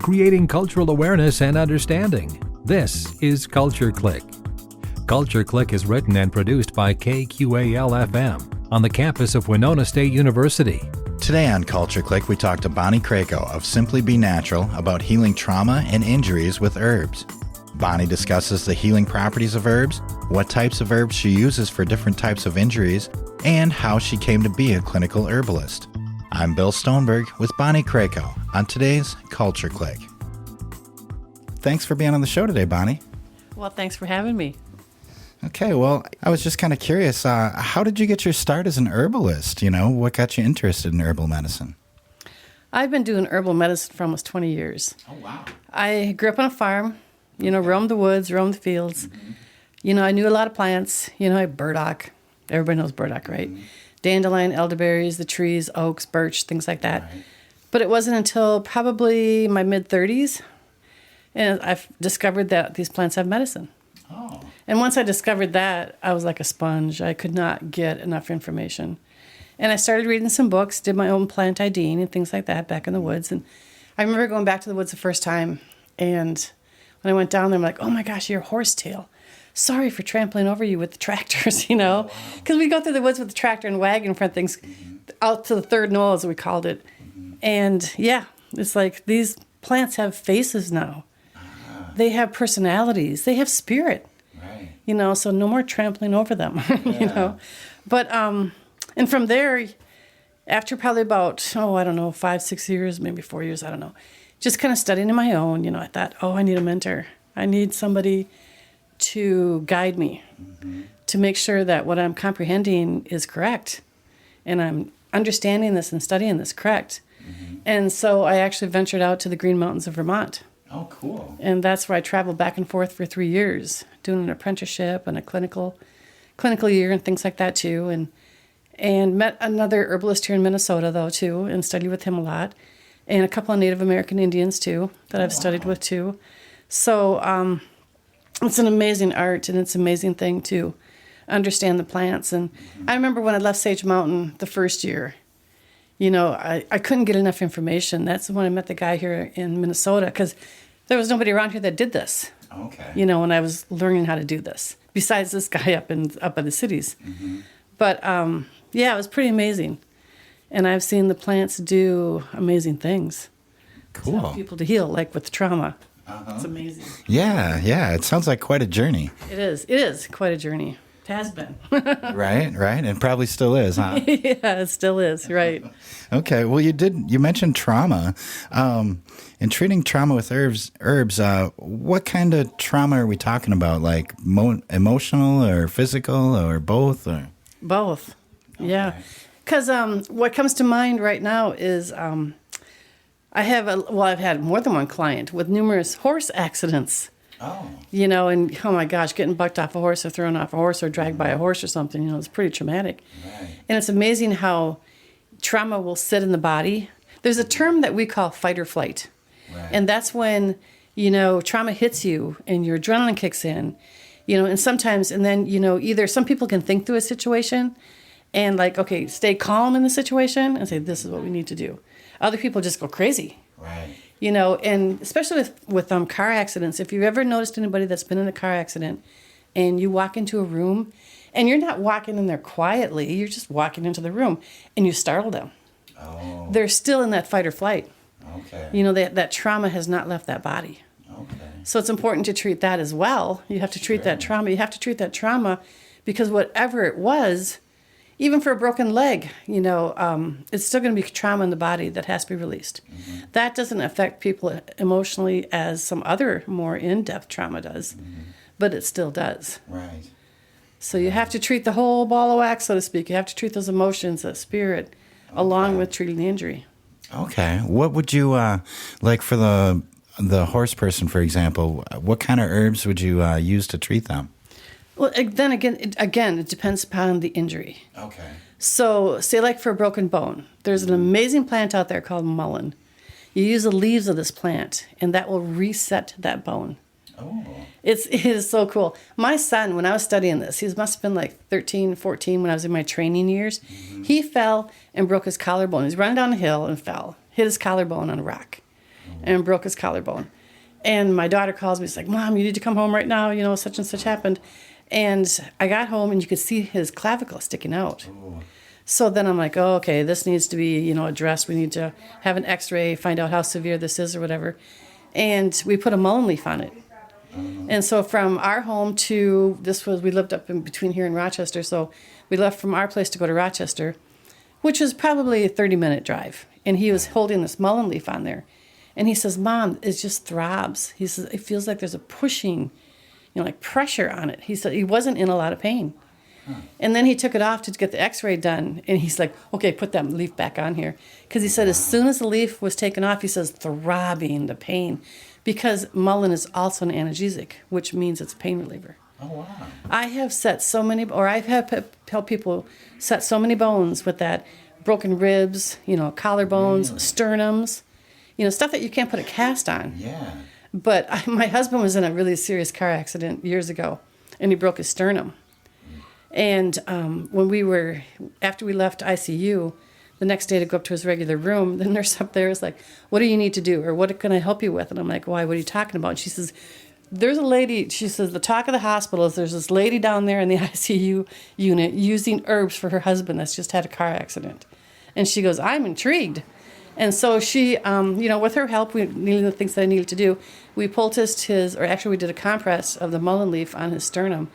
creating cultural awareness and understanding. This is Culture Clique. Culture Clique is written and produced by KQAL-FM on the campus of Winona State University. Today on Culture Clique, we talk to Bonnie Kreckow of Simply Be Natural about healing trauma and injuries with herbs. Bonnie discusses the healing properties of herbs, what types of herbs she uses for different types of injuries, and how she came to be a clinical herbalist. I'm Bill Stoneberg with Bonnie Kreckow on today's Culture Clique. Thanks for being on the show today, Bonnie. Well, thanks for having me. Okay, well, I was just kind of curious, how did you get your start as an herbalist? You know, what got you interested in herbal medicine? I've been doing herbal medicine for almost 20 years. Oh, wow. I grew up on a farm, roamed the woods, roamed the fields. Mm-hmm. I knew a lot of plants. I had burdock. Everybody knows burdock, right? Mm-hmm. Dandelion, elderberries, the trees, oaks, birch, things like that. Right. But it wasn't until probably my mid-30s, and I've discovered that these plants have medicine. Oh. And once I discovered that, I was like a sponge. I could not get enough information. And I started reading some books, did my own plant IDing and things like that back in the woods. And I remember going back to the woods the first time, and when I went down there, I'm like, oh my gosh, you're a horsetail. Sorry for trampling over you with the tractors, Because we go through the woods with the tractor and wagon front things out to the third knoll, as we called it. And yeah, it's like these plants have faces now. They have personalities. They have spirit. Right. So no more trampling over them, But, and from there, after probably about, 5-6 years, maybe 4 years, I don't know, just kind of studying on my own, I thought, I need a mentor. I need somebody to guide me, to make sure that what I'm comprehending is correct, and I'm understanding this and studying this correct. Mm-hmm. And so I actually ventured out to the Green Mountains of Vermont. Oh, cool. And that's where I traveled back and forth for 3 years, doing an apprenticeship and a clinical year and things like that too. And met another herbalist here in Minnesota, though, too, and studied with him a lot. And a couple of Native American Indians, too, that I've studied with, too. So it's an amazing art, and it's an amazing thing to understand the plants. And I remember when I left Sage Mountain the first year, I couldn't get enough information. That's when I met the guy here in Minnesota, because there was nobody around here that did this. Okay. When I was learning how to do this, besides this guy up in the cities. Mm-hmm. But yeah, it was pretty amazing, and I've seen the plants do amazing things. Cool. To help people to heal, like with trauma. Uh-huh. It's amazing. Yeah. It sounds like quite a journey. It is quite a journey. It has been. Right. And probably still is, huh? Yeah, it still is, right. Okay. Well, you mentioned trauma. In treating trauma with herbs, what kind of trauma are we talking about? Like emotional or physical or both? Or? Both. Okay. Yeah. Because what comes to mind right now is I've had more than one client with numerous horse accidents. Oh. And oh my gosh, getting bucked off a horse or thrown off a horse or dragged by a horse or something, it's pretty traumatic. Right. And it's amazing how trauma will sit in the body. There's a term that we call fight or flight. Right. And that's when, trauma hits you and your adrenaline kicks in, and sometimes, and then, either some people can think through a situation and stay calm in the situation and say, this is what we need to do. Other people just go crazy. Right. And especially with car accidents, if you've ever noticed anybody that's been in a car accident and you walk into a room and you're not walking in there quietly, you're just walking into the room and you startle them. Oh. They're still in that fight or flight. Okay. That trauma has not left that body. Okay. So it's important to treat that as well. You have to treat that trauma. You have to treat that trauma because whatever it was, even for a broken leg, it's still going to be trauma in the body that has to be released. Mm-hmm. That doesn't affect people emotionally as some other more in-depth trauma does, but it still does. Right. So you have to treat the whole ball of wax, so to speak. You have to treat those emotions, that spirit, along with treating the injury. Okay. What would you, like for the horse person, for example, what kind of herbs would you use to treat them? Well, then again, it depends upon the injury. Okay. So, say like for a broken bone, there's an amazing plant out there called mullein. You use the leaves of this plant, and that will reset that bone. Oh. It is so cool. My son, when I was studying this, he must have been like 13, 14 when I was in my training years. Mm-hmm. He fell and broke his collarbone. He was running down a hill and fell, hit his collarbone on a rock. and broke his collarbone. And my daughter calls me, she's like, Mom, you need to come home right now, such and such happened. And I got home and you could see his clavicle sticking out. Ooh. So then I'm like, oh, okay, this needs to be, addressed. We need to have an x-ray, find out how severe this is or whatever. And we put a mullein leaf on it. And so from our home to, we lived up in between here in Rochester, so we left from our place to go to Rochester, which was probably a 30-minute drive. And he was holding this mullein leaf on there. And he says, Mom, it just throbs. He says, it feels like there's a pushing, like pressure on it. He said he wasn't in a lot of pain. And then he took it off to get the x-ray done. And he's like, okay, put that leaf back on here. Because he said as soon as the leaf was taken off, he says throbbing, the pain. Because mullein is also an analgesic, which means it's a pain reliever. Oh, wow. I have set so many, or I've helped people set so many bones with that. Broken ribs, collarbones, sternums, stuff that you can't put a cast on. Yeah. But my husband was in a really serious car accident years ago, and he broke his sternum. And after we left ICU, the next day to go up to his regular room, the nurse up there was like, what do you need to do? Or what can I help you with? And I'm like, why, what are you talking about? And she says, there's a lady, she says, the talk of the hospital is there's this lady down there in the ICU unit using herbs for her husband that's just had a car accident. And she goes, I'm intrigued. And so she, with her help, we needed the things that I needed to do. We poulticed we did a compress of the mullein leaf on his sternum.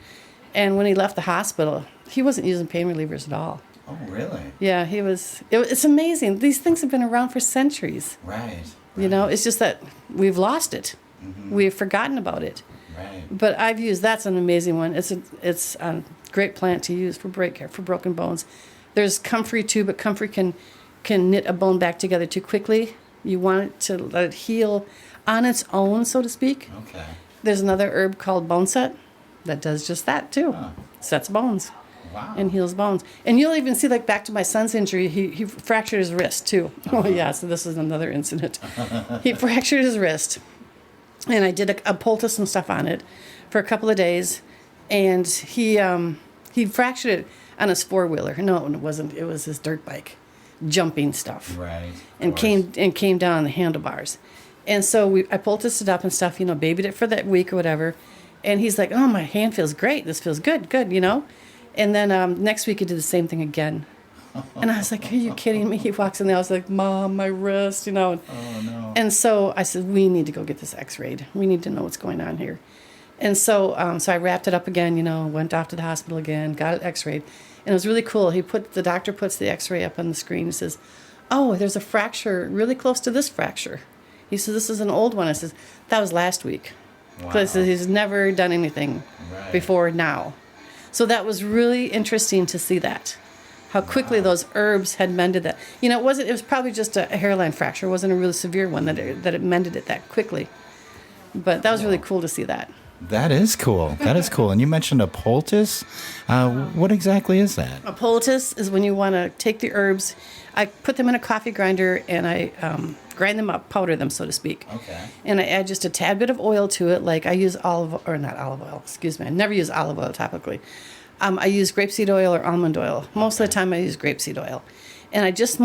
And when he left the hospital, he wasn't using pain relievers at all. Oh, really? Yeah, he was. It's amazing. These things have been around for centuries. Right. It's just that we've lost it. Mm-hmm. We've forgotten about it. Right. But I've used, that's an amazing one. It's a great plant to use for broken bones. There's comfrey too, but comfrey can knit a bone back together too quickly. You want it to let it heal on its own, so to speak. Okay. There's another herb called bone set that does just that too. Huh. Sets bones. Wow. And heals bones. And you'll even see, like, back to my son's injury, he fractured his wrist too. Oh yeah, so this is another incident. He fractured his wrist. And I did a poultice and stuff on it for a couple of days. And he fractured it on his four-wheeler. No, it wasn't. It was his dirt bike, jumping stuff. Right. And came down on the handlebars. And so I poulticed it up and stuff, babied it for that week or whatever. And he's like, oh, my hand feels great. This feels good, And then next week he did the same thing again. And I was like, are you kidding me? He walks in there. I was like, Mom, my wrist, Oh, no. And so I said, we need to go get this x-rayed. We need to know what's going on here. And so I wrapped it up again, went off to the hospital again, got it x-rayed. And it was really cool. The doctor puts the x-ray up on the screen. He says, oh, there's a fracture really close to this fracture. He says, this is an old one. I says, that was last week. Wow. Because he's never done anything before now. So that was really interesting to see that. How quickly those herbs had mended that. It was probably just a hairline fracture. It wasn't a really severe one that it mended it that quickly. But that was really cool to see that. That is cool. And you mentioned a poultice. What exactly is that? A poultice is when you want to take the herbs. I put them in a coffee grinder and I grind them up, powder them, so to speak. Okay. And I add just a tad bit of oil to it. Like I use I never use olive oil topically. I use grapeseed oil or almond oil. Most of the time I use grapeseed oil. And I just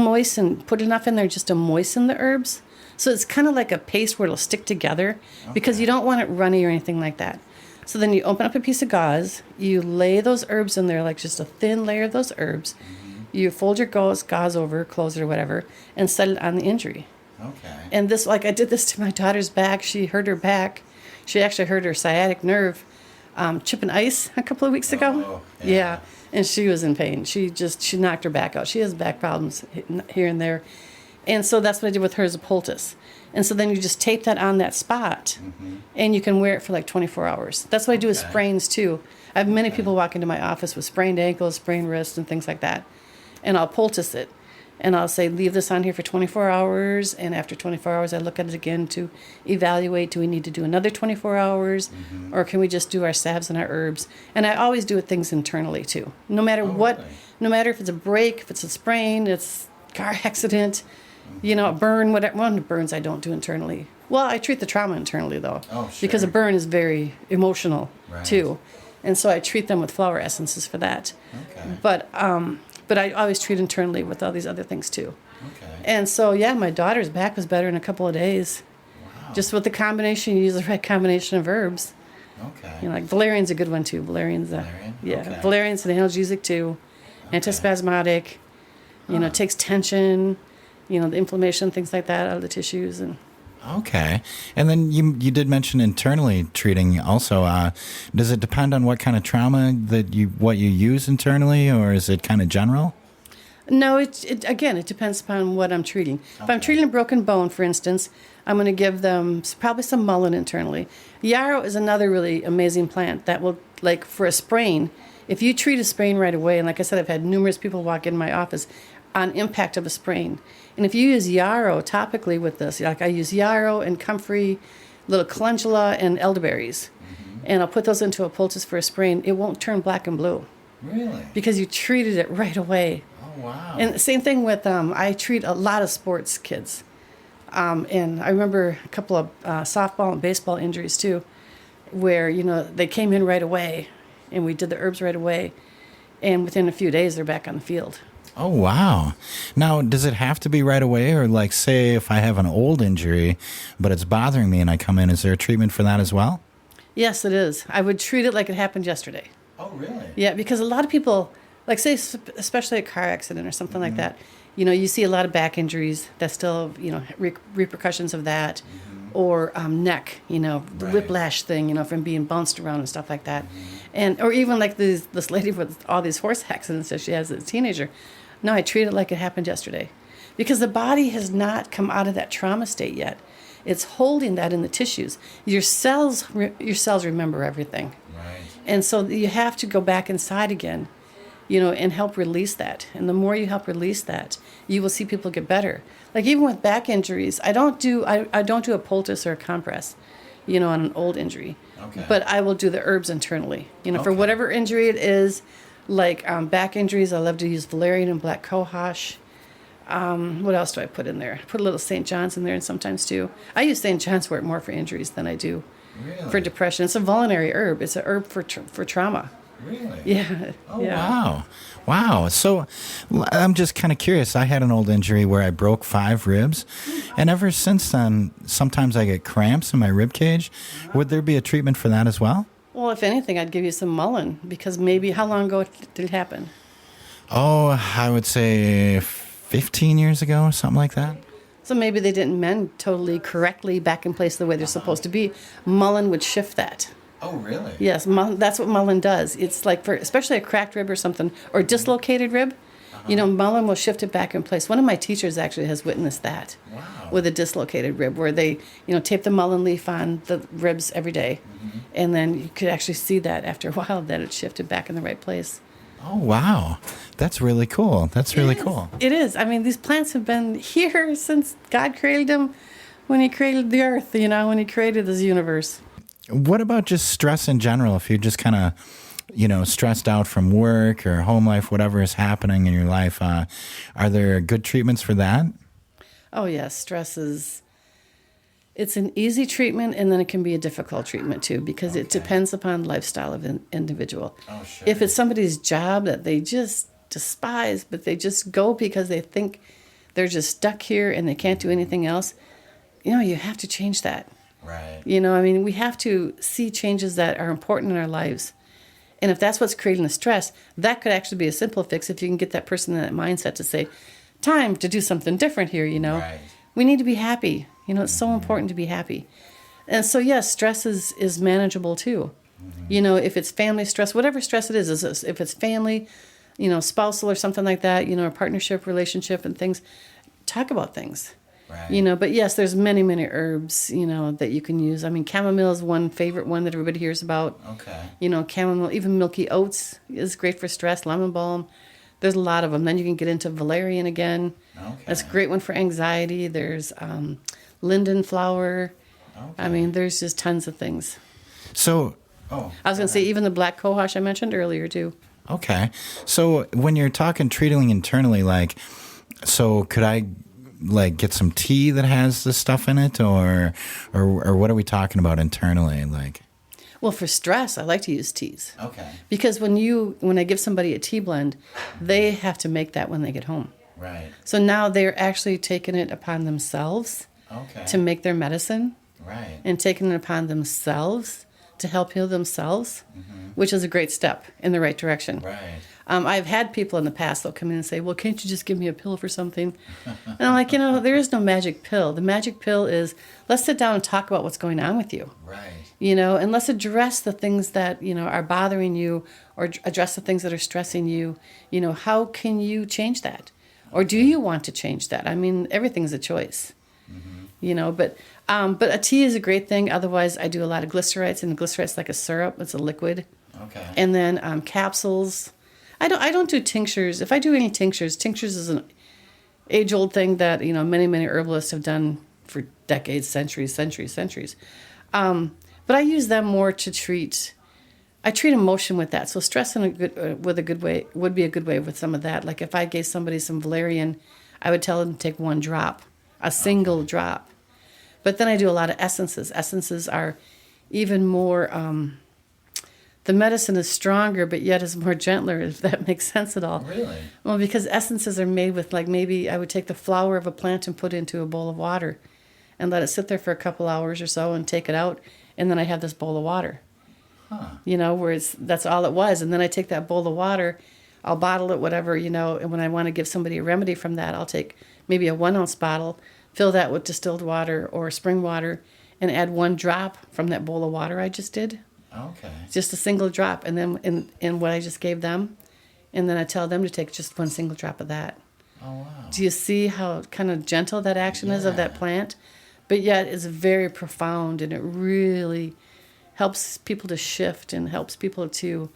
put enough in there just to moisten the herbs. So it's kind of like a paste where it'll stick together because you don't want it runny or anything like that. So then you open up a piece of gauze, you lay those herbs in there, like just a thin layer of those herbs. Mm-hmm. You fold your gauze over, close it or whatever, and set it on the injury. Okay. And I did this to my daughter's back. She hurt her back. She actually hurt her sciatic nerve chipping ice a couple of weeks ago. Oh, yeah. And she was in pain. She knocked her back out. She has back problems here and there. And so that's what I did with her as a poultice. And so then you just tape that on that spot, and you can wear it for like 24 hours. That's what I do with sprains, too. I have many people walk into my office with sprained ankles, sprained wrists, and things like that. And I'll poultice it. And I'll say, leave this on here for 24 hours. And after 24 hours, I look at it again to evaluate, do we need to do another 24 hours? Or can we just do our salves and our herbs? And I always do things internally, too. No matter no matter if it's a break, if it's a sprain, it's a car accident, a burn, whatever. Well, burns I don't do internally. Well, I treat the trauma internally, though. Oh, sure. Because a burn is very emotional, too. And so I treat them with flower essences for that. Okay. But I always treat internally with all these other things, too. Okay. And so, my daughter's back was better in a couple of days. Just with the combination, you use the right combination of herbs. Okay. You know, like valerian's a good one too. Valerian's Valerian? yeah. Okay. Valerian's an analgesic too. Antispasmodic. You know, it takes tension, you know, the inflammation, things like that out of the tissues. And Okay. And then you did mention internally treating also. Does it depend on what kind of trauma what you use internally, or is it kind of general? no, it again, it depends upon what I'm treating. If I'm treating a broken bone, for instance, I'm going to give them probably some mullein internally. Yarrow is another really amazing plant that will, like for a sprain, if you treat a sprain right away, and like I said, I've had numerous people walk in my office on impact of a sprain. And if you use yarrow topically with this, like I use yarrow and comfrey, little calendula and elderberries, and I'll put those into a poultice for a sprain, it won't turn black and blue. Really? Because you treated it right away. Oh, wow. And same thing with, I treat a lot of sports kids. And I remember a couple of softball and baseball injuries too, where, you know, they came in right away and we did the herbs right away. And within a few days, they're back on the field. Oh, wow. Now, does it have to be right away? Or like, say, if I have an old injury, but it's bothering me and I come in, is there a treatment for that as well? Yes, it is. I would treat it like it happened yesterday. Oh, really? Yeah, because a lot of people, like say, especially a car accident or something like that, you know, you see a lot of back injuries that still, you know, repercussions of that, or neck, you know, the whiplash thing, you know, from being bounced around and stuff like that. And, or even like this lady with all these horse accidents that she has as a teenager. No, I treat it like it happened yesterday, because the body has not come out of that trauma state yet. It's holding that in the tissues. Your cells remember everything. Right. And so you have to go back inside again, you know, and help release that. And the more you help release that, you will see people get better. Like even with back injuries, I don't do a poultice or a compress, you know, on an old injury. Okay. But I will do the herbs internally. You know, for whatever injury it is, like back injuries, I love to use valerian and black cohosh. What else do I put in there? I put a little St. John's in there, and sometimes too. I use St. John's wort more for injuries than I do for depression. It's a vulnerary herb. It's a herb for trauma. Really? Yeah. Oh, yeah. wow. Wow. So I'm just kind of curious. I had an old injury where I broke 5 ribs, and ever since then, sometimes I get cramps in my rib cage. Would there be a treatment for that as well? Well, if anything, I'd give you some mullein, because maybe, how long ago did it happen? Oh, I would say 15 years ago, something like that. So maybe they didn't mend totally correctly back in place the way they're supposed to be. Mullein would shift that. Oh, really? Yes, that's what mullein does. It's like for especially a cracked rib or something, or dislocated rib, you know, mullein will shift it back in place. One of my teachers actually has witnessed that with a dislocated rib, where they, you know, tape the mullein leaf on the ribs every day, and then you could actually see that after a while that it shifted back in the right place. Oh, wow. That's really cool. That's really cool. It is. I mean, these plants have been here since God created them, when he created the earth, you know, when he created this universe. What about just stress in general? If you're just kind of, you know, stressed out from work or home life, whatever is happening in your life, are there good treatments for that? Oh, yes. Stress it's an easy treatment, and then it can be a difficult treatment too, because it depends upon the lifestyle of an individual. Oh, sure. If it's somebody's job that they just despise, but they just go because they think they're just stuck here and they can't do anything else, you know, you have to change that. Right. You know, I mean, we have to see changes that are important in our lives. And if that's what's creating the stress, that could actually be a simple fix if you can get that person in that mindset to say, time to do something different here, you know. Right. We need to be happy. You know, it's so important to be happy. And so, yes, stress is manageable too. You know, if it's family stress, whatever stress it is if it's family, you know, spousal or something like that, you know, a partnership, relationship and things, talk about things. Right. You know, but yes, there's many, many herbs, you know, that you can use. I mean, chamomile is one favorite one that everybody hears about. Okay. You know, chamomile, even milky oats is great for stress, lemon balm. There's a lot of them. Then you can get into valerian again. Okay. That's a great one for anxiety. There's linden flower. Okay. I mean, there's just tons of things. So, I was going to say even the black cohosh I mentioned earlier too. Okay. So when you're talking treating internally, like, so could I like get some tea that has this stuff in it, or what are we talking about internally? Like, well, for stress, I like to use teas. Okay. Because when I give somebody a tea blend, they have to make that when they get home. Right. So now they're actually taking it upon themselves to make their medicine. Right. and taking it upon themselves to help heal themselves, which is a great step in the right direction. Right. I've had people in the past that'll come in and say, well, can't you just give me a pill for something? And I'm like, there is no magic pill. The magic pill is, let's sit down and talk about what's going on with you. Right. And let's address the things that, are bothering you, or address the things that are stressing you. How can you change that? Or do you want to change that? I mean, everything's a choice. But a tea is a great thing. Otherwise, I do a lot of glycerites, and the glycerite's like a syrup. It's a liquid. Okay. And then capsules. I don't do tinctures. If I do any tinctures is an age-old thing that many herbalists have done for decades, centuries. But I use them more to treat. I treat emotion with that. So stress in a good way would be a good way with some of that. Like if I gave somebody some valerian, I would tell them to take one drop, a single drop. But then I do a lot of essences. Essences are even more. The medicine is stronger, but yet is more gentler, if that makes sense at all. Really? Well, because essences are made with, like, maybe I would take the flower of a plant and put it into a bowl of water and let it sit there for a couple hours or so and take it out, and then I have this bowl of water. Where that's all it was. And then I take that bowl of water, I'll bottle it, whatever, and when I want to give somebody a remedy from that, I'll take maybe a 1 ounce bottle, fill that with distilled water or spring water, and add 1 drop from that bowl of water I just did. Okay. Just a single drop, and then in what I just gave them, and then I tell them to take just 1 single drop of that. Oh, wow. Do you see how kind of gentle that action is of that plant? But yet it's very profound, and it really helps people to shift and helps people to,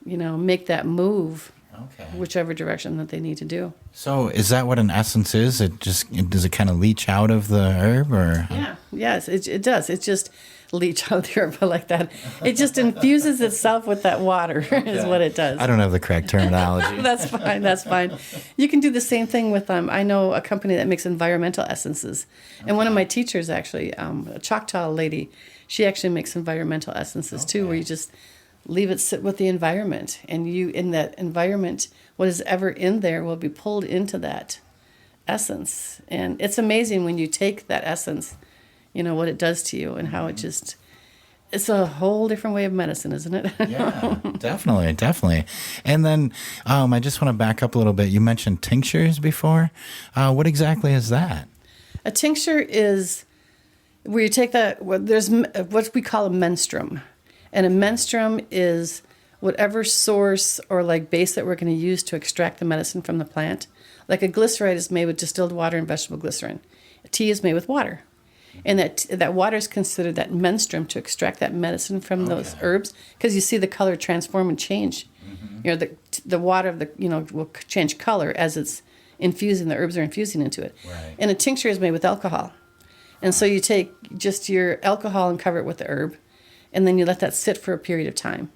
make that move, whichever direction that they need to do. So is that what an essence is? Does it kind of leach out of the herb, or? Yeah, yes, it does. It just leach out of the herb like that. It just infuses itself with that water is what it does. I don't have the correct terminology. That's fine. You can do the same thing with, I know a company that makes environmental essences. And one of my teachers, actually, a Choctaw lady, she actually makes environmental essences too, where you just leave it sit with the environment. And in that environment, what is ever in there will be pulled into that essence. And it's amazing when you take that essence, what it does to you and how it just, it's a whole different way of medicine, isn't it? Yeah, definitely. And then I just want to back up a little bit. You mentioned tinctures before. What exactly is that? A tincture is where you take there's what we call a menstruum. And a menstruum is whatever source or like base that we're going to use to extract the medicine from the plant. Like a glycerite is made with distilled water and vegetable glycerin. A tea is made with water. And that water is considered that menstruum to extract that medicine from those herbs, because you see the color transform and change. The water of will change color as it's infusing, the herbs are infusing into it. Right. And a tincture is made with alcohol. And so you take just your alcohol and cover it with the herb, and then you let that sit for a period of time.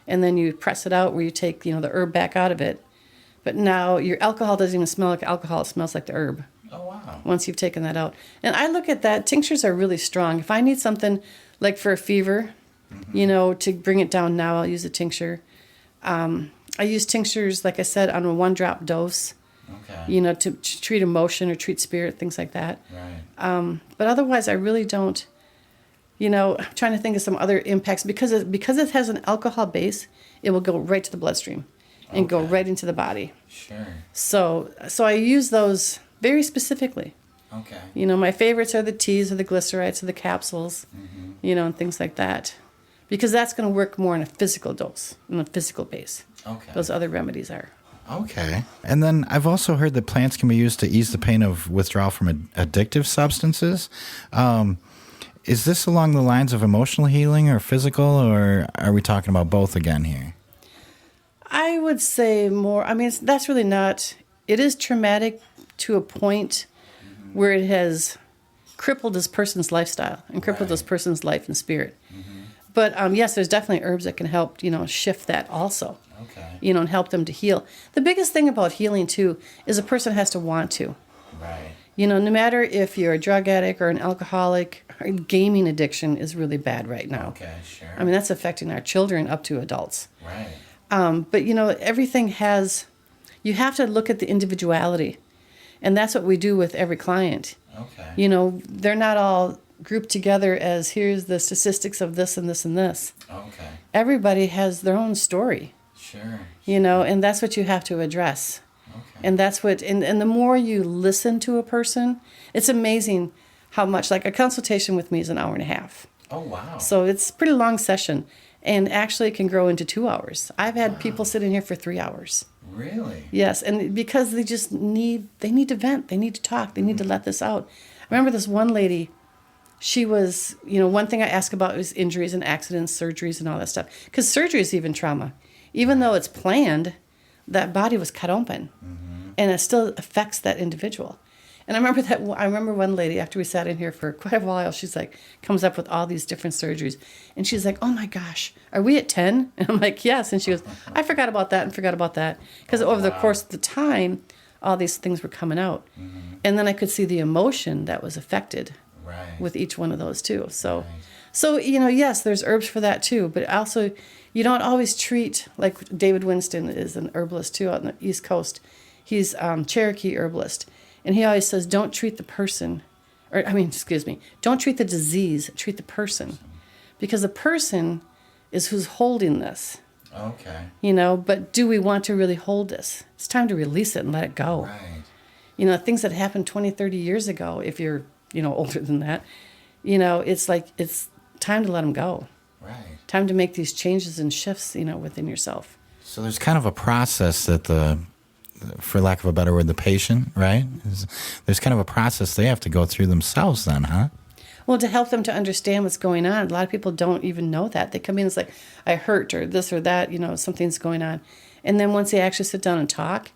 And then you press it out where you take, the herb back out of it. But now your alcohol doesn't even smell like alcohol, it smells like the herb. Oh, wow. Once you've taken that out. And I look at that, tinctures are really strong. If I need something like for a fever, to bring it down now, I'll use a tincture. I use tinctures, like I said, on a 1-drop dose, to treat emotion or treat spirit, things like that. Right. But otherwise, I really don't, I'm trying to think of some other impacts. Because it has an alcohol base, it will go right to the bloodstream and go right into the body. Sure. So I use those very specifically. Okay. My favorites are the teas or the glycerites or the capsules, and things like that. Because that's going to work more in a physical dose, in a physical base. Okay. Those other remedies are. Okay. And then I've also heard that plants can be used to ease the pain of withdrawal from addictive substances. Is this along the lines of emotional healing or physical, or are we talking about both again here? I would say more. I mean, that's really not. It is traumatic to a point where it has crippled this person's lifestyle and crippled this person's life and spirit. But yes, there's definitely herbs that can help, shift that also. Okay. And help them to heal. The biggest thing about healing too is a person has to want to. Right. No matter if you're a drug addict or an alcoholic, gaming addiction is really bad right now. Okay, sure. I mean, that's affecting our children up to adults. Right. But everything has. You have to look at the individuality, and that's what we do with every client. Okay. They're not all grouped together as here's the statistics of this and this and this. Okay. Everybody has their own story. Sure. You know, and that's what you have to address. Okay. And that's what, and the more you listen to a person, it's amazing how much, like a consultation with me is an hour and a half. Oh, wow. So it's a pretty long session, and actually it can grow into 2 hours. I've had people sit in here for 3 hours. Really? Yes, and because they just need to vent, they need to talk, they need to let this out. I remember this one lady, she was, you know, one thing I ask about was injuries and accidents, surgeries and all that stuff. Because surgery is even trauma. Even though it's planned, that body was cut open. And it still affects that individual. And I remember one lady, after we sat in here for quite a while, she's like, comes up with all these different surgeries. And she's like, oh my gosh, are we at 10? And I'm like, yes. And she goes, I forgot about that and forgot about that. Because over the course of the time, all these things were coming out. And then I could see the emotion that was affected with each one of those too. So, you know, yes, there's herbs for that too. But also, you don't always treat, like David Winston is an herbalist too out on the East Coast. He's Cherokee herbalist. And he always says, don't treat the person, don't treat the disease, treat the person. Because the person is who's holding this. Okay. You know, but do we want to really hold this? It's time to release it and let it go. Right. You know, things that happened 20, 30 years ago, if you're, you know, older than that, you know, it's like, it's time to let them go. Right. Time to make these changes and shifts, you know, within yourself. So there's kind of a process that for lack of a better word, the patient, right? There's kind of a process they have to go through themselves then, huh? Well, to help them to understand what's going on. A lot of people don't even know that. They come in, it's like, I hurt or this or that, you know, something's going on. And then once they actually sit down and talk,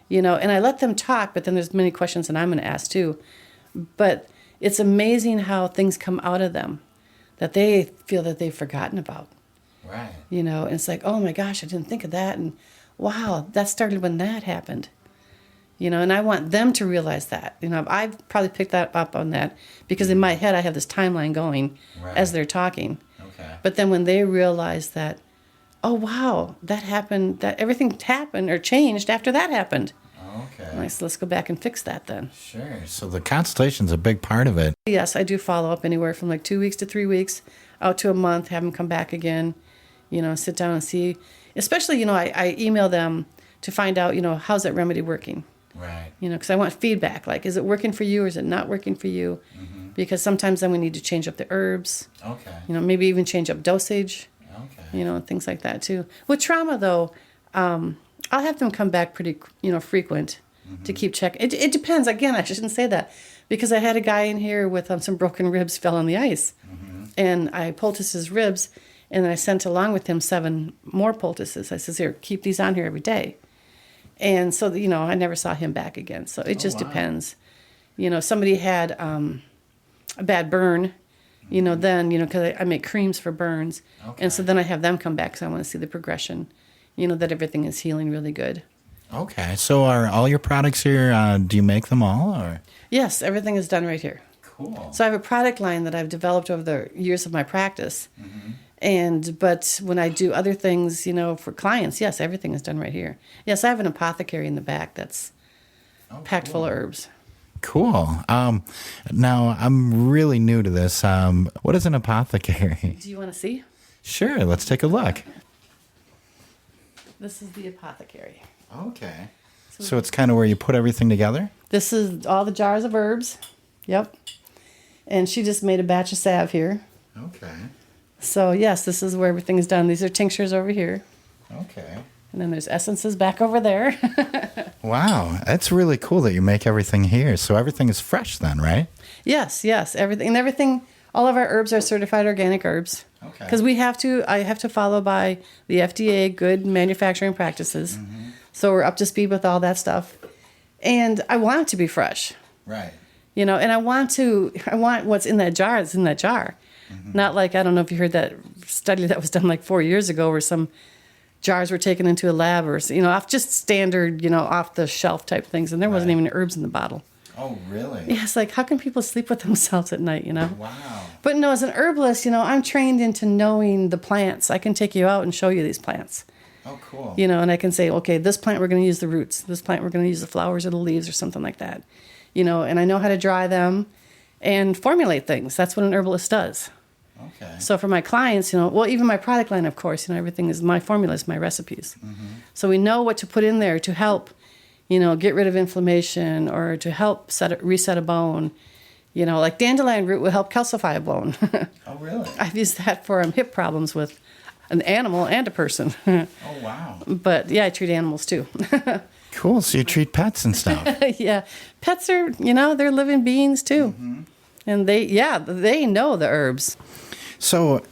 you know, and I let them talk, but then there's many questions that I'm going to ask too. But it's amazing how things come out of them that they feel that they've forgotten about. Right. You know, and it's like, oh my gosh, I didn't think of that. And wow, that started when that happened. You know, and I want them to realize that. You know, I've probably picked that up on that because in my head I have this timeline going as they're talking. Okay. But then when they realize that, oh wow, that happened, that everything happened or changed after that happened. Okay. Like, so let's go back and fix that then. Sure. So the consultation's a big part of it. Yes, I do follow up anywhere from like 2 weeks to 3 weeks, out to a month, have them come back again, you know, sit down and see. Especially, you know, I email them to find out, you know, how's that remedy working? Right. You know, because I want feedback. Like, is it working for you or is it not working for you? Because sometimes then we need to change up the herbs. Okay. You know, maybe even change up dosage. Okay. You know, and things like that too. With trauma, though, I'll have them come back pretty, you know, frequent to keep checking. It depends. Again, I shouldn't say that because I had a guy in here with some broken ribs fell on the ice. And I poulticed his ribs, and I sent along with him 7 more poultices. I says, here, keep these on here every day. And so, you know, I never saw him back again. So it just depends. You know, somebody had a bad burn, you know, then, you know, because I make creams for burns. Okay. And so then I have them come back because I want to see the progression, you know, that everything is healing really good. Okay. So are all your products here, do you make them all? Or? Yes, everything is done right here. Cool. So I have a product line that I've developed over the years of my practice. But when I do other things, you know, for clients, yes, everything is done right here. Yes, I have an apothecary in the back that's packed full of herbs. Cool. Now, I'm really new to this. What is an apothecary? Do you want to see? Sure, let's take a look. This is the apothecary. Okay. So it's kind of where you put everything together? This is all the jars of herbs. Yep. And she just made a batch of salve here. Okay. So, yes, this is where everything is done. These are tinctures over here. Okay. And then there's essences back over there. Wow, that's really cool that you make everything here. So everything is fresh then, right? Yes, everything. All of our herbs are certified organic herbs. Okay. Because I have to follow by the FDA good manufacturing practices. So we're up to speed with all that stuff. And I want it to be fresh. Right. You know, and I want what's in that jar, it's in that jar. Not like, I don't know if you heard that study that was done like 4 years ago where some jars were taken into a lab or, you know, off just standard, you know, off the shelf type things. And there wasn't even herbs in the bottle. Oh, really? Yeah, it's like, how can people sleep with themselves at night, you know? Wow. But no, as an herbalist, you know, I'm trained into knowing the plants. I can take you out and show you these plants. Oh, cool. You know, and I can say, okay, this plant we're going to use the roots. This plant we're going to use the flowers or the leaves or something like that. You know, and I know how to dry them. and formulate things. That's what an herbalist does. Okay. So for my clients, well, even my product line, of course, everything is my formulas, my recipes. So we know what to put in there to help, get rid of inflammation or to help reset a bone. Like dandelion root will help calcify a bone. Oh, really? I've used that for hip problems with an animal and a person. Oh, wow. But yeah, I treat animals too. Cool. So you treat pets and stuff. Yeah. Pets are, they're living beings too. And they know the herbs. So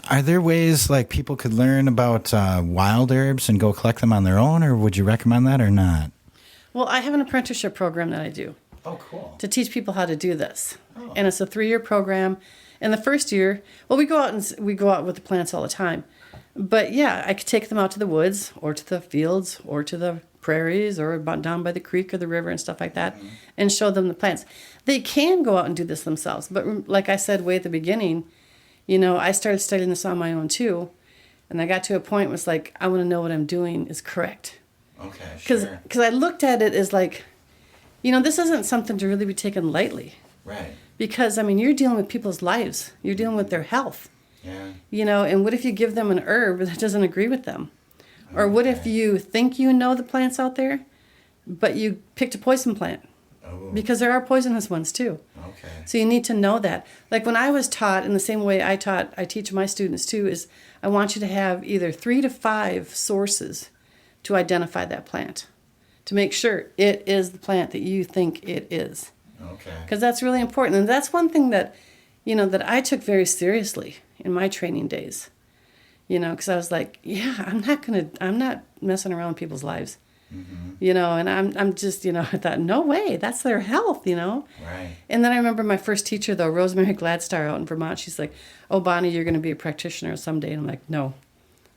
are there ways like people could learn about wild herbs and go collect them on their own, or would you recommend that or not? Well, I have an apprenticeship program that I do. Oh, cool. To teach people how to do this. Oh. And it's a 3-year program. And the first year, we go out with the plants all the time. But yeah, I could take them out to the woods or to the fields or to the prairies or down by the creek or the river and stuff like that and show them the plants. They can go out and do this themselves. But like I said way at the beginning, I started studying this on my own too. And I got to a point where it's like, I want to know what I'm doing is correct. Okay, sure. Because I looked at it as like, this isn't something to really be taken lightly. Right. Because, you're dealing with people's lives. You're dealing with their health. Yeah. And what if you give them an herb that doesn't agree with them? Or what if you think you know the plants out there, but you picked a poison plant? Oh. Because there are poisonous ones too. Okay. So you need to know that. Like when I was taught, in the same way I teach my students too, is I want you to have either 3 to 5 sources to identify that plant, to make sure it is the plant that you think it is. Okay. Because that's really important. And that's one thing that, that I took very seriously in my training days. Because I was like, I'm not messing around with people's lives. And I'm just, I thought, no way, that's their health, Right. And then I remember my first teacher, though, Rosemary Gladstar out in Vermont, she's like, oh, Bonnie, you're going to be a practitioner someday. And I'm like, no,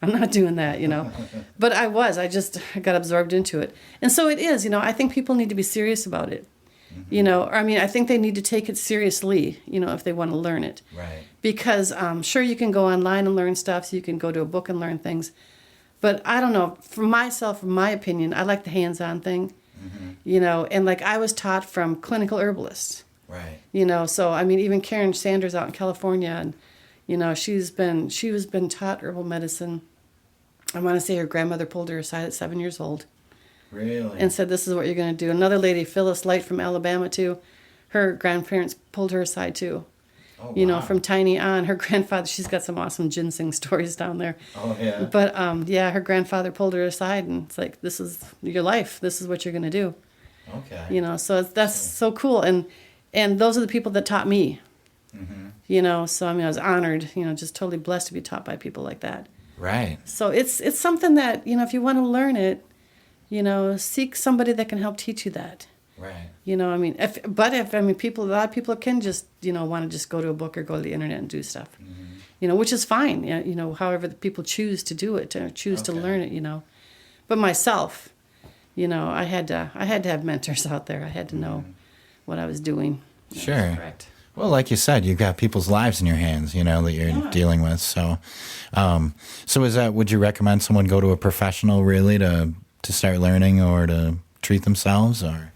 I'm not doing that, But I got absorbed into it. And so it is, I think people need to be serious about it. I think they need to take it seriously, if they want to learn it. Right. Because sure, you can go online and learn stuff, so you can go to a book and learn things. But I don't know, for myself, from my opinion, I like the hands-on thing, and like I was taught from clinical herbalists. Right. So, even Karen Sanders out in California, and, she was been taught herbal medicine. I want to say her grandmother pulled her aside at 7 years old. Really? And said, this is what you're going to do. Another lady, Phyllis Light from Alabama, too, her grandparents pulled her aside, too. Oh, wow. From tiny on. Her grandfather, she's got some awesome ginseng stories down there. Oh, yeah. But, her grandfather pulled her aside, and it's like, this is your life. This is what you're going to do. Okay. So that's so cool. And those are the people that taught me. So, I was honored, just totally blessed to be taught by people like that. Right. So it's something that, if you want to learn it, seek somebody that can help teach you that. Right. A lot of people can just, want to just go to a book or go to the internet and do stuff, which is fine. However the people choose to do it, or choose to learn it, But myself, I had to have mentors out there. I had to know what I was doing. Sure. Correct. Well, like you said, you've got people's lives in your hands, that you're dealing with. So, would you recommend someone go to a professional really to start learning or to treat themselves, or?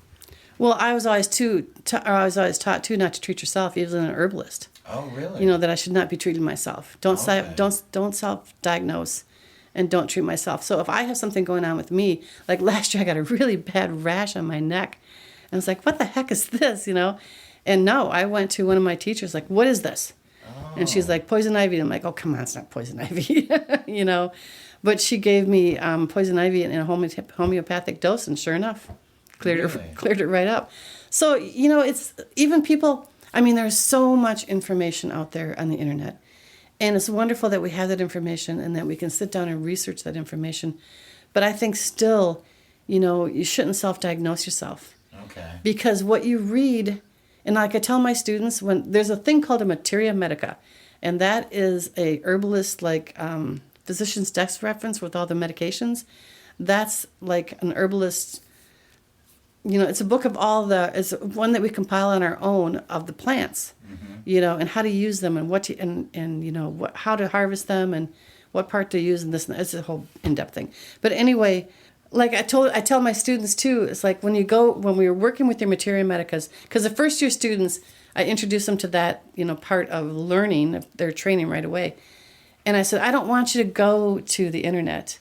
Well, I was always taught too not to treat yourself, even an herbalist. Oh, really? That I should not be treating myself. Don't self-diagnose, and don't treat myself. So if I have something going on with me, like last year, I got a really bad rash on my neck, and I was like, "What the heck is this?" And no, I went to one of my teachers, like, "What is this?" Oh. And she's like, "Poison ivy." And I'm like, "Oh, come on, it's not poison ivy," But she gave me poison ivy in a homeopathic dose, and sure enough, cleared it right up. So, it's even people, there's so much information out there on the internet. And it's wonderful that we have that information and that we can sit down and research that information. But I think still, you shouldn't self-diagnose yourself. Okay. Because what you read, and like I tell my students, when there's a thing called a materia medica, and that is a herbalist, physician's desk reference with all the medications. That's like an herbalist, it's a book of it's one that we compile on our own of the plants, and how to use them and how to harvest them and what part to use and this and that. It's a whole in-depth thing. But anyway, like I tell my students too, it's like when we were working with your materia medicas, because the first year students, I introduced them to that, part of learning, their training right away. And I said, I don't want you to go to the internet,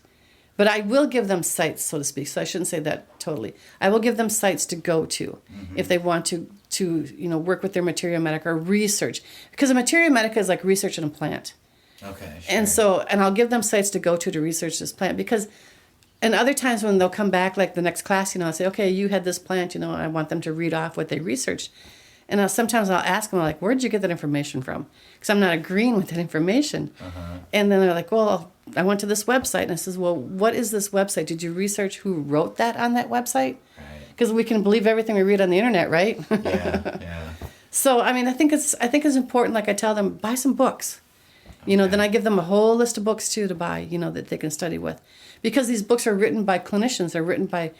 but I will give them sites, so to speak. So I shouldn't say that totally. I will give them sites to go to if they want to work with their materia medica or research. Because a materia medica is like researching a plant. Okay, sure. And I'll give them sites to go to research this plant, because and other times when they'll come back, like the next class, I'll say, okay, you had this plant, I want them to read off what they researched. And sometimes I'll ask them, like, where did you get that information from? Because I'm not agreeing with that information. And then they're like, well, I went to this website. And I says, well, what is this website? Did you research who wrote that on that website? Because we can believe everything we read on the internet, right? Yeah. So, I mean, I think it's important, like I tell them, buy some books. Then I give them a whole list of books, too, to buy, that they can study with. Because these books are written by clinicians. They're written by,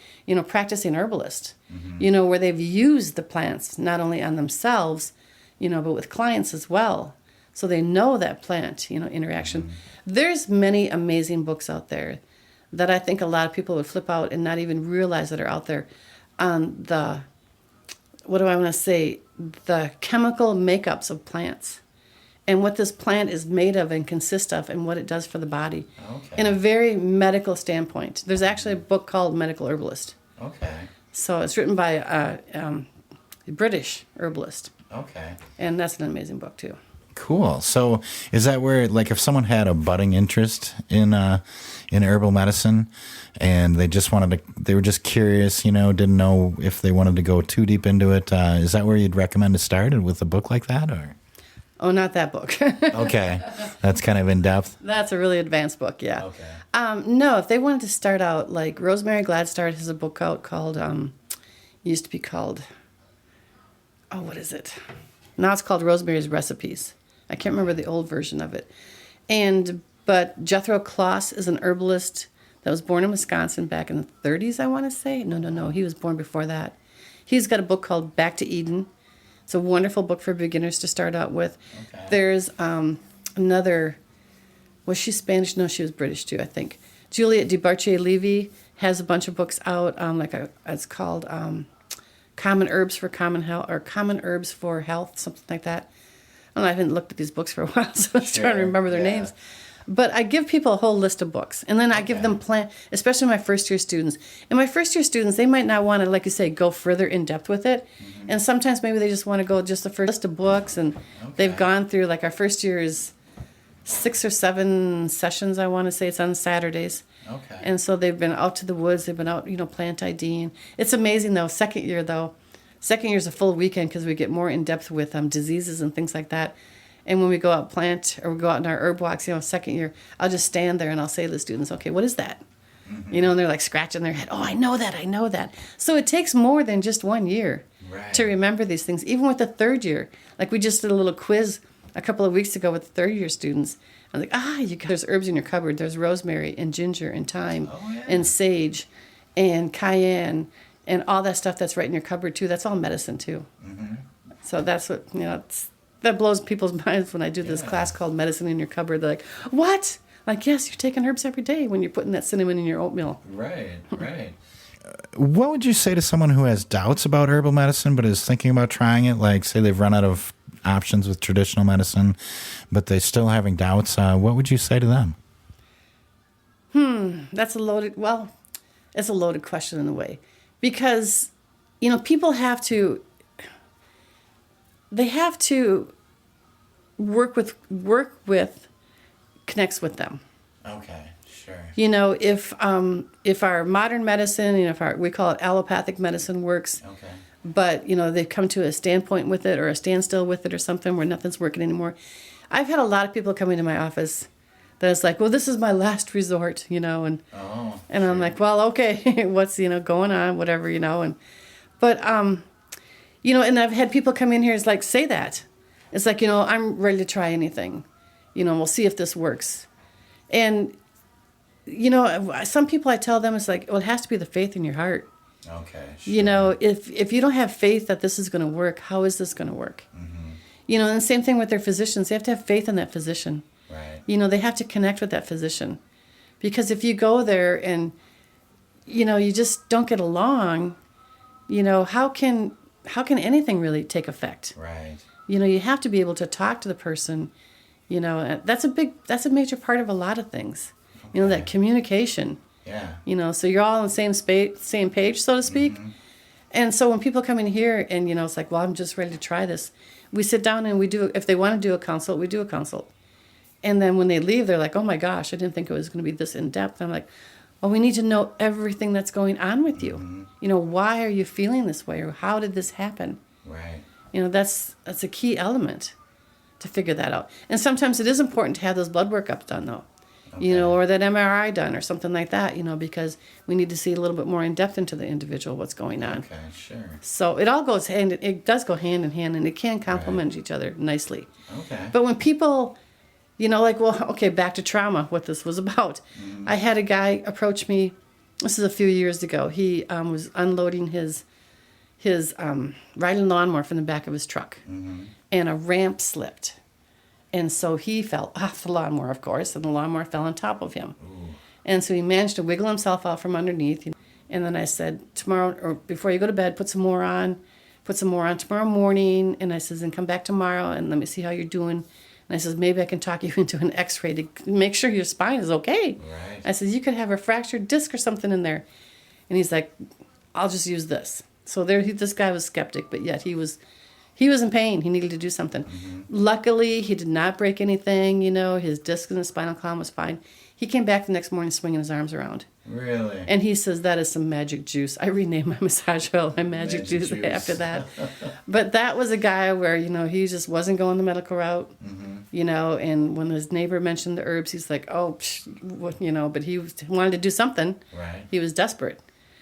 practicing herbalists, where they've used the plants, not only on themselves, but with clients as well. So they know that plant, interaction. There's many amazing books out there that I think a lot of people would flip out and not even realize that are out there on the, the chemical makeups of plants. And what this plant is made of and consists of and what it does for the body in a very medical standpoint. There's actually a book called Medical Herbalist. Okay. So it's written by a British herbalist. Okay. And that's an amazing book, too. Cool. So is that where, like, if someone had a budding interest in herbal medicine and they were just curious, didn't know if they wanted to go too deep into it, is that where you'd recommend to start with a book like that, or? Oh, not that book. Okay. That's kind of in-depth? That's a really advanced book, yeah. Okay. No, if they wanted to start out, like Rosemary Gladstart has a book out called, used to be called, what is it? Now it's called Rosemary's Recipes. I can't remember the old version of it. But Jethro Kloss is an herbalist that was born in Wisconsin back in the 30s, I want to say. No. He was born before that. He's got a book called Back to Eden. It's a wonderful book for beginners to start out with. Okay. There's another, was she Spanish? No, she was British too, I think. Juliet DeBarche-Levy has a bunch of books out. It's called Common Herbs for Common Health, or Common Herbs for Health, something like that. I don't know, I haven't looked at these books for a while, so I was trying to remember their names. But I give people a whole list of books, and then I give them especially my first-year students. And my first-year students, they might not want to, like you say, go further in depth with it. And sometimes maybe they just want to go just the first list of books, and they've gone through, like our first year is 6 or 7 sessions, I want to say. It's on Saturdays. Okay. And so they've been out to the woods. They've been out, plant IDing. It's amazing, though. Second year is a full weekend because we get more in depth with diseases and things like that. And when we go out we go out in our herb walks, second year, I'll just stand there and I'll say to the students, okay, what is that? And they're like scratching their head. Oh, I know that. So it takes more than just 1 year to remember these things. Even with the third year, like we just did a little quiz a couple of weeks ago with the third year students. I was like, there's herbs in your cupboard. There's rosemary and ginger and thyme and sage and cayenne and all that stuff that's right in your cupboard too. That's all medicine too. So that's what, that blows people's minds when I do this class called Medicine in Your Cupboard. They're like, what? Like, yes, you're taking herbs every day when you're putting that cinnamon in your oatmeal. Right. What would you say to someone who has doubts about herbal medicine but is thinking about trying it? Like, say they've run out of options with traditional medicine, but they're still having doubts. What would you say to them? That's it's a loaded question in a way. Because, people have to work with connects with them. Okay, sure. If our modern medicine, we call it allopathic medicine works, but they've come to a standpoint with it or a standstill with it or something where nothing's working anymore. I've had a lot of people come into my office that is like, well, this is my last resort, and I'm like, well, okay, what's going on, whatever, but and I've had people come in here, it's like, say that. It's like, I'm ready to try anything. We'll see if this works. And, some people I tell them, it's like, well, it has to be the faith in your heart. Okay. Sure. If you don't have faith that this is going to work, how is this going to work? And the same thing with their physicians. They have to have faith in that physician. Right. They have to connect with that physician. Because if you go there and you just don't get along, how can anything really take effect? Right. You have to be able to talk to the person. That's a major part of a lot of things. Okay. That communication. Yeah. So you're all on the same page, so to speak. Mm-hmm. And so when people come in here and, it's like, well, I'm just ready to try this. We sit down and if they want to do a consult, we do a consult. And then when they leave, they're like, oh my gosh, I didn't think it was going to be this in depth. I'm like, well, we need to know everything that's going on with you. Mm-hmm. Why are you feeling this way, or how did this happen? Right. That's a key element to figure that out. And sometimes it is important to have those blood workups done, though. Okay. Or that MRI done or something like that, because we need to see a little bit more in depth into the individual, what's going on. Okay, sure. So it all goes it does go hand in hand, and it can complement each other nicely. Okay. But when people, back to trauma, what this was about. Mm-hmm. I had a guy approach me, this is a few years ago. He was unloading his riding lawnmower from the back of his truck, mm-hmm. and a ramp slipped. And so he fell off the lawnmower, of course, and the lawnmower fell on top of him. Ooh. And so he managed to wiggle himself out from underneath. And then I said, tomorrow, or before you go to bed, put some more on tomorrow morning. And I says, and come back tomorrow and let me see how you're doing. And I says, maybe I can talk you into an x-ray to make sure your spine is okay. Right. I says, you could have a fractured disc or something in there. And he's like, I'll just use this. So this guy was skeptic, but yet he was in pain. He needed to do something. Mm-hmm. Luckily, he did not break anything. His disc in the spinal column was fine. He came back the next morning swinging his arms around. Really? And he says, that is some magic juice. I renamed my massage oil my magic juice after that. But that was a guy where, he just wasn't going the medical route. Mm-hmm. And when his neighbor mentioned the herbs, he's like, but he wanted to do something. Right. He was desperate.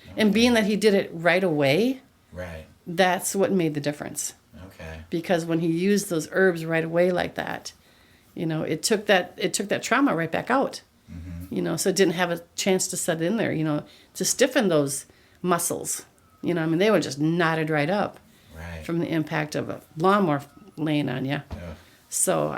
Okay. And being that he did it right away, right, that's what made the difference. Okay. Because when he used those herbs right away like that, it took that trauma right back out. Mm-hmm. So it didn't have a chance to set in there, to stiffen those muscles. They were just knotted right up from the impact of a lawnmower laying on you. Yeah. So,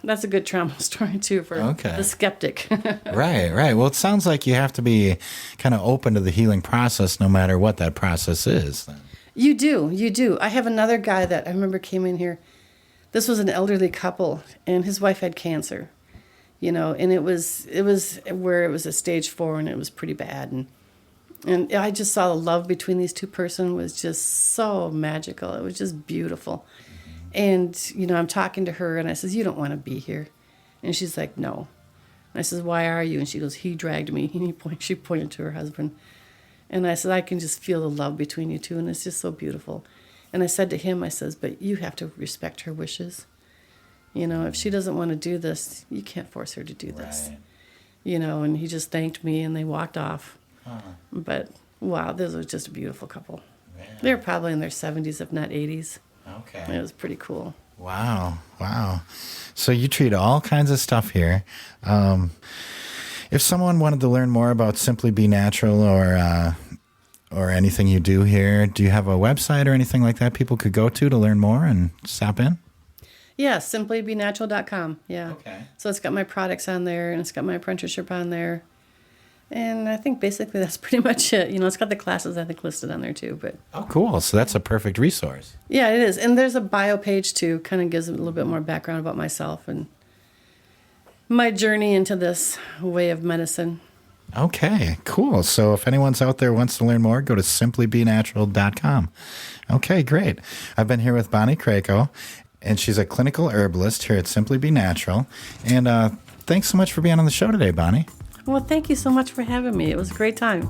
that's a good trauma story too for the skeptic. Right. Well, it sounds like you have to be kind of open to the healing process no matter what that process is. Then. You do. I have another guy that I remember came in here. This was an elderly couple, and his wife had cancer, and it was where it was a stage 4, and it was pretty bad. And I just saw the love between these two persons was just so magical. It was just beautiful. Mm-hmm. And, I'm talking to her, and I says, you don't want to be here. And she's like, no. And I says, why are you? And she goes, he dragged me. And she pointed to her husband. And I said, I can just feel the love between you two, and it's just so beautiful. And I said to him, I says, but you have to respect her wishes. If she doesn't want to do this, you can't force her to do this. Right. And he just thanked me, and they walked off. Huh. But, wow, this was just a beautiful couple. Man. They were probably in their 70s, if not 80s. Okay. It was pretty cool. Wow. So you treat all kinds of stuff here. If someone wanted to learn more about Simply Be Natural or anything you do here, do you have a website or anything like that people could go to learn more and stop in? Yeah, simplybenatural.com. Yeah. Okay. So it's got my products on there, and it's got my apprenticeship on there. And I think basically that's pretty much it. It's got the classes, I think, listed on there too. But oh, cool. So that's a perfect resource. Yeah, it is. And there's a bio page too, kind of gives a little bit more background about myself and my journey into this way of medicine. Okay, cool. So if anyone's out there wants to learn more, go to simplybenatural.com. Okay, great. I've been here with Bonnie Kreckow, and she's a clinical herbalist here at Simply Be Natural. And thanks so much for being on the show today, Bonnie. Well, thank you so much for having me. It was a great time.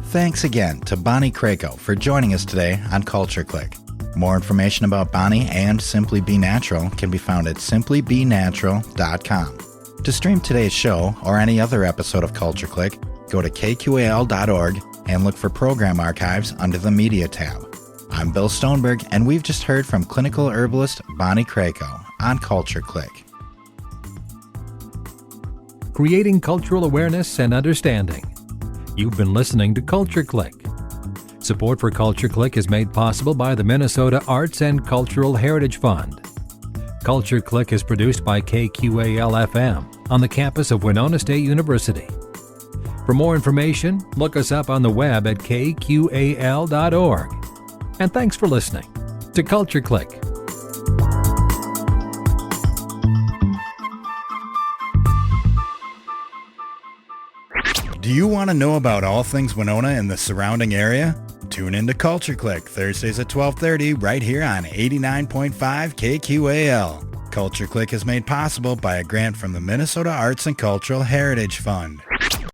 Thanks again to Bonnie Kreckow for joining us today on Culture Clique. More information about Bonnie and Simply Be Natural can be found at simplybenatural.com. To stream today's show or any other episode of Culture Clique, go to kqal.org and look for program archives under the Media tab. I'm Bill Stoneberg, and we've just heard from clinical herbalist Bonnie Kreckow on Culture Clique. Creating cultural awareness and understanding. You've been listening to Culture Clique. Support for Culture Clique is made possible by the Minnesota Arts and Cultural Heritage Fund. Culture Clique is produced by KQAL-FM on the campus of Winona State University. For more information, look us up on the web at kqal.org. And thanks for listening to Culture Clique. Do you want to know about all things Winona and the surrounding area? Tune in to Culture Clique Thursdays at 12:30 right here on 89.5 KQAL. Culture Clique is made possible by a grant from the Minnesota Arts and Cultural Heritage Fund.